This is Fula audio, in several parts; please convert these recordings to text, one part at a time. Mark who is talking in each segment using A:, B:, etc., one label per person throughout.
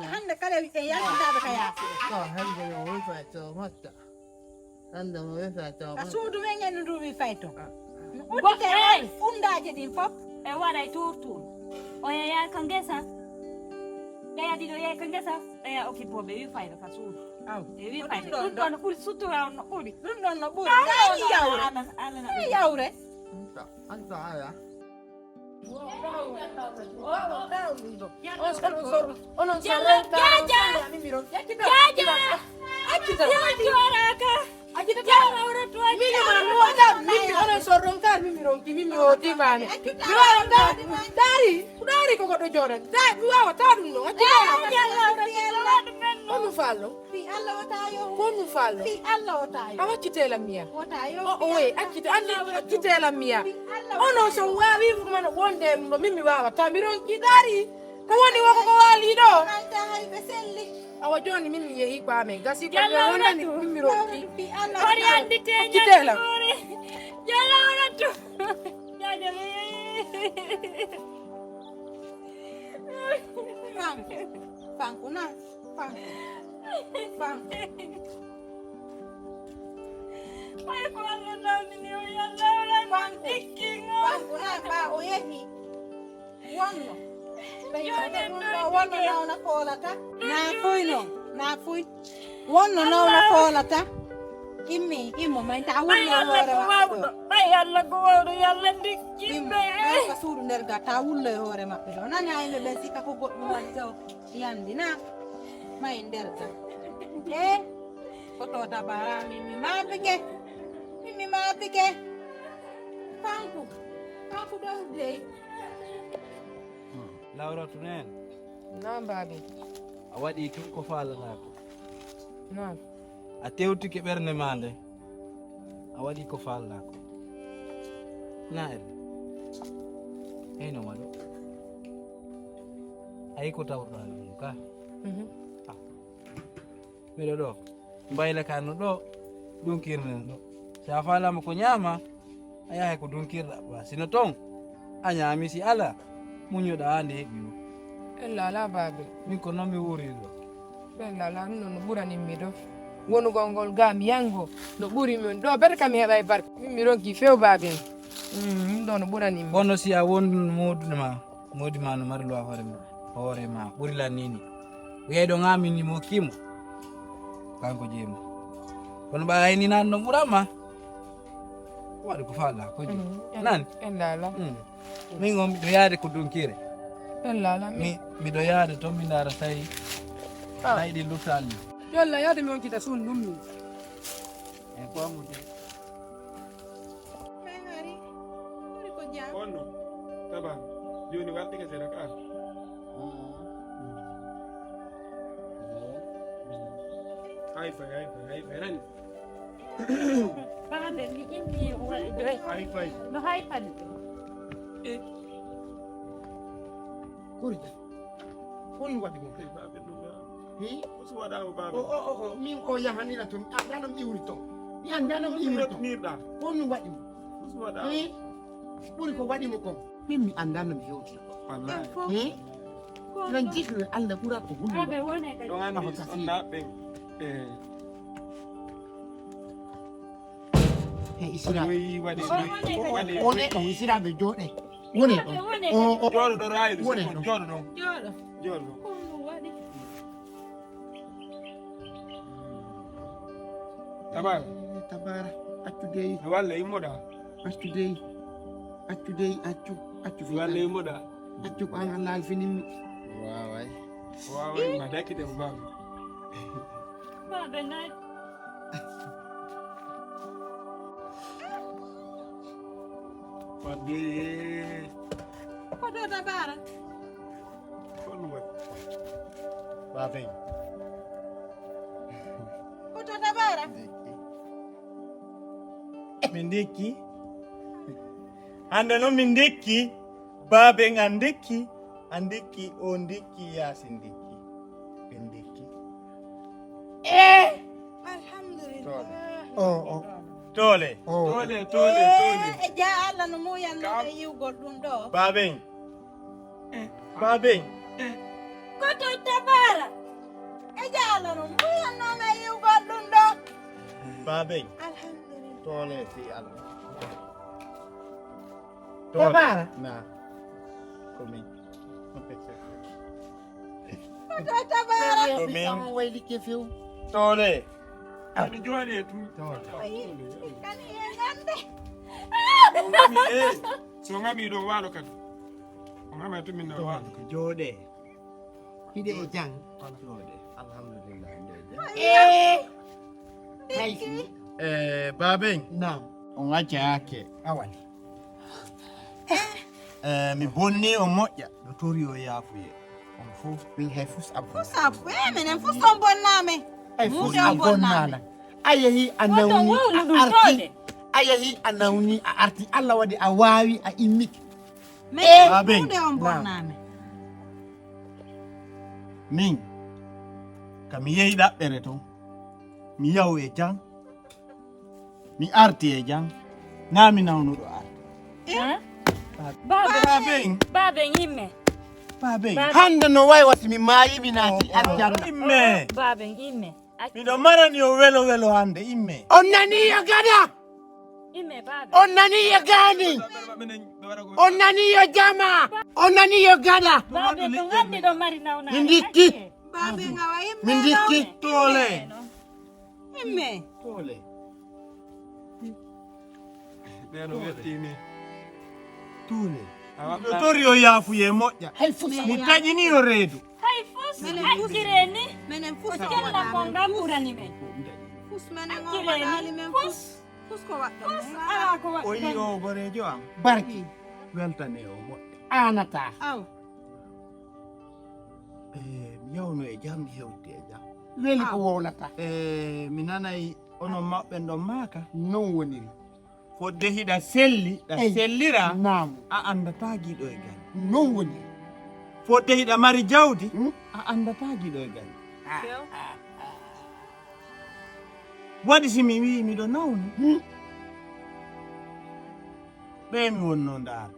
A: hande kala e yaltitaɓe ka yaasi
B: ko hande no wifa to hotta hande mo wifa to
A: a suudu men en nduwi fayto uddite fundaje ɗin fof
C: e waɗay turtur o yeeya ko ngesa ɗaya ɗiɗo yeey ko ngesa ɗaya okkipoɓe wi faydo ka suudu e wi faydo ɗum ɗon no ɓuri sutura no ɓuri
A: ɗum ɗon no ɓuri ɗayi yawre yawre
B: anta aya
D: Accitela mia. Oh, wait, accitela mia. Oh no, so where we from one day, Mimi Wawa, Tamiron Kidari. Come on, you walk away, our Johnny Mimi, he kwame. Gassi, Mimi Roki. Accitela.
A: Fankuna, fankuna ba o yehi wonno wonno nawna foolata na fuy wonno nawna foolata immo may ta wullo hoore maɓɓe
C: ay Allah ko wawɗo yalla dikkimɓe
A: ka suudu nder ga ta wullo e hoore maɓɓe ɗo nani ayɓe ɓe sika ko goɗɗum waɗi taw yandi na may nder ga e ko tota bara mimi maabike fanku ɗon dey
E: Laura tunen
D: Non, baby.
E: a waɗi tun ko faalanako
D: Non.
E: a tewtike ɓernde ma nde a waɗi ko faalanako na en eyno waɗo ayi ko tawɗa ɗum ka miɗo ɗo mbayla ka no ɗo ɗunkirden ɗo si a faalama ko ñaama a yahay ko dunkirɗa ba sino ton a ñaami si ala muñoɗa hande heɓi mo
D: Lala, baby.
E: min ko noon mi wuri ɗo
D: Lala, non ɓurani mi ɗo. Wonugol ngol gam yango no ɓuri min ɗo bete kam mi heɓa e barke min mi ronki few babe ɗum ɗo no ɓurani mi
E: bonno si a won modi ma no mari lowa hoore ma ɓuri lannini wiyayɗo gamini mo kimo kanko jeemo kono ɓa hayni nan no ɓuranma waɗi ko faala ko je nani
D: en lala
E: min o miɗo yaade ko dunkire
D: en lala
E: miɗo yaade toon mi dara tawi nayi ɗi luttalni
D: yolla yaade mi wonkita suun ɗum min
E: e ko amude
A: men ari ɓuri ko jam
F: Onno, taban, joni wartike seeɗa ka. Hay fay nani.
C: baɓe mi inni waɗi
F: Hay fay.
C: no hayfani
B: kurita hon waɗi mo
F: Hey, babe ɗum ya.
B: hi
F: Musu waɗama babe.
B: min o yahanira to mi andanam iwri to mi andanam iwri to
F: Nirɗa.
B: hon waɗi mo
F: Musu waɗama.
B: hi ɓuri ko waɗi mo kon min mi andanam hewti
F: Wallahi.
B: hi nan jiɗɗo allah ɓura ko
C: baɓe
B: hulluɗo
C: wone kadi
F: Ɗon andi
B: Ako kasi.
F: on naɓɓen.
B: e isiraɓe
F: Oyi waɗi waɗi.
B: wone ɗo isiraɓe jooɗe wone ɗo o
F: Jooɗo ɗo rayu.
B: Wone
F: Jooɗo
B: ɗo.
F: jooɗo ɗon.
A: jooɗo
F: Jooɗo.
C: kono waɗi
F: Taban,
B: tabara accu deyi
F: mi walla immoɗa.
B: accu deyi accu deyi accu
F: Mi walla immoɗa.
B: accu ko an allah alfinimmi
E: waway
F: Wawai ma dakkite mo babe.
C: baɓe nayi
F: Wadde.
A: ko tota bara
F: Holno waɗi.
B: babe
A: ko tota bara
G: min ndekki hande noon min ndekki baaben an ndekki o ndekki yaasi ndekki ɓe ndekki
A: alhamdulillah
G: toole
F: Tole.
A: e ja allah no muyannoɗe yiwgol ɗum ɗo
G: baaben
C: Koto tabara.
A: E jalo no mbuyanno me yiw goɗɗum ɗo.
G: Babeng.
A: Alhamdulillah.
G: Tole fi Allah.
B: Tabara.
G: Na. Komin.
A: Koto tabara.
G: Komin.
B: Wayli ke fiu.
G: Tole.
F: Ani jone tu.
A: Kani e ngande.
F: So ngami do walo kadi. Ngami to min na walo.
G: Jode.
B: Hide e jang.
G: Jode. Alhamdulillah.
B: Hayfi.
G: Babeng.
B: Naam.
G: On acca yake.
B: Awani.
G: Mi bonni o moƴƴa ɗo tori o yaafuye on fof
B: Min hay fus abon.
A: Fusafu minen fuson bonname.
B: Ay fus
A: Mude
B: abon
A: bonname.
B: nana. Ayahi a
C: Koto
B: nawni
C: wulu
B: a
C: ɗum
B: arti.
C: tode.
B: Ayahi a nawni a arti. Allah waɗi a waawi a immiki.
A: Minen
G: Babeng.
A: mude on bonname.
G: min kami yehi ɗaɓɓere ton mi yahu e jang mi arti e jang na mi nawnuɗo arti
C: Ha?
G: Babeng.
C: Babeng yimme.
G: Babeng.
B: Hande no way wati mi maayi mi naati aljanna.
G: Imme
C: Babeng yimme.
G: miɗo marani o welo welo hande imme
B: On nani yo gada.
C: Imme babeng.
B: On nani yo gani. On nani yo jama. On nani yo gada.
C: Babeng ko ngandi do mari nawna.
B: Min dikki.
A: Babe ngawa imme.
B: Min dikki.
G: tole
A: Imme.
G: tole
F: Deno wettini.
G: tole
F: Awa
G: ɗo tori o yaafuye moƴƴa
B: Hay fus.
G: mi taƴini o reedu
C: Hay fus
A: Menen
C: akkireni.
A: Menen fus
C: Ko kella ko ngambulani men.
A: Fus menen o
C: Akkireni.
A: waɗali men fus. Fus ko waɗɗo men.
C: Ala ko
G: o yi o gorejo am
B: Barki.
G: weltane o moƴƴa
B: Anata.
A: Aw.
G: mi yawno e jam mi hewti e jam
B: Weli ko wowlata.
G: mi nanayi onon maɓɓe ɗon maaka
B: Non woniri.
G: fodde hiɗa selli ɗa
B: Ey.
G: sellira
B: Naam.
G: a andata giɗo e gal
B: Non woniri.
G: fodde hiɗa mari jawdi
B: Hmm?
G: a andata giɗo e gal waɗi si mi wi miɗo nawni
B: Hmm?
G: ɓe mi wonno ndaarde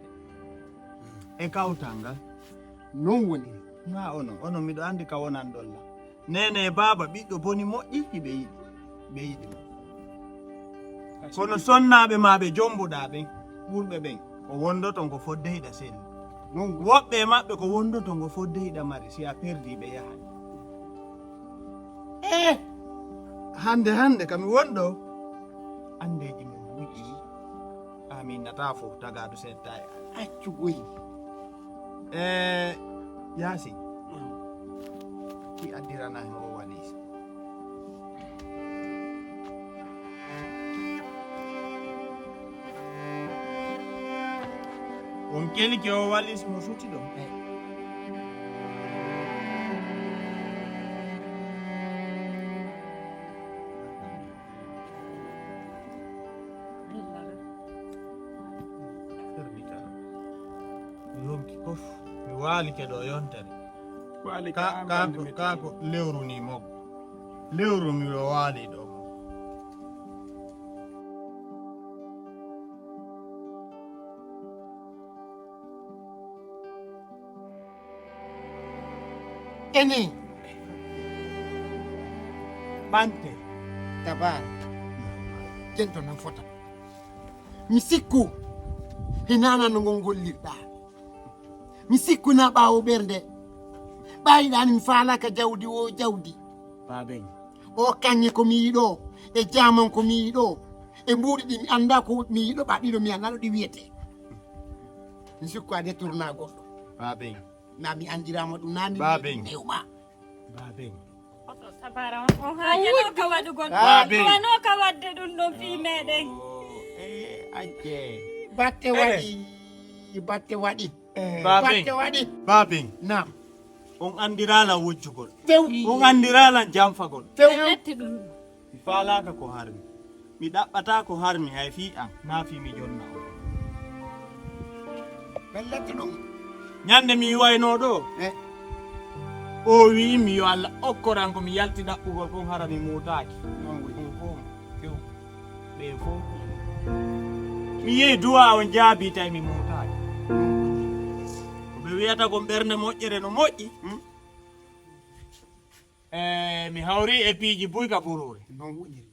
G: e kawtal ngal
B: Non woniri.
G: na onon miɗo andi ka wonan ɗolla nene e baaba ɓiɗɗo boni moƴƴi hiɓe yiɗi ɓe yiɗi mo kono sonnaɓe ma ɓe jombuɗa ɓen ɓurɓe ɓen ko wondoton ko fodde hiɗa selli
B: Non woniri.
G: woɓɓe e maɓɓe ko wondoton ko fodde hiɗa mari si a perdi ɓe yahani hande kami wonɗo andeji min wuƴi amin nata fof tagaɗo sedda e
B: Accu goyi.
G: yaasi ki addirana hen o walis on keliki o walis mo suti ɗo mi yonki fof mi waalike ɗo yontere
F: wali
G: kako lewru ni mo lewru mi o waali ɗo mo
B: Eni.
G: ɓante
B: Tabar. Jento nan fota. Mi sikku. Hinana no ngol gollirɗa. Mi sikku na ɓaawo ɓernde. Ɓayiɗani mi faalaka jawdi o jawdi.
G: baben
B: O kañƴe ko mi yiɗo. E jaman ko mi yiɗo. E mbuuɗi ɗi mi anda ko mi yiɗo ɓa ɗiɗo mi anda no ɗi wiyete. Mi sikku a détourna goɗɗo.
G: baben
B: Na mi andirama ɗum nani
G: Babeng.
B: newma.
G: baben
C: Oto sabara on haajano ka waɗugol.
G: Babeng.
C: Wano ka wadde ɗum ɗon fii meɗen.
G: acce
B: Batte waɗi. Batte waɗi.
G: Babeng.
B: Batte waɗi.
G: baben
B: Nam.
G: on andirala wujjugol
B: Few.
G: on andirala jamfagol
B: Few.
C: Letti ɗum.
G: mi falaka ko harmi mi ɗaɓɓata ko harmi hay fi an na fi mi jonna o
B: Bellete ɗum.
G: ñande mi wayno ɗo
B: Eh.
G: o wi mi yo Allah okkoran ko mi yalti ɗaɓɓugol kon hara mi mutaki on fof few ɓe fof mi yehi duwa on jaabi tawi mi mutaki ko ɓe wiyata kon ɓernde moƴƴere no moƴƴi mi hawri e piiji buyka ɓururi
B: non wuƴiri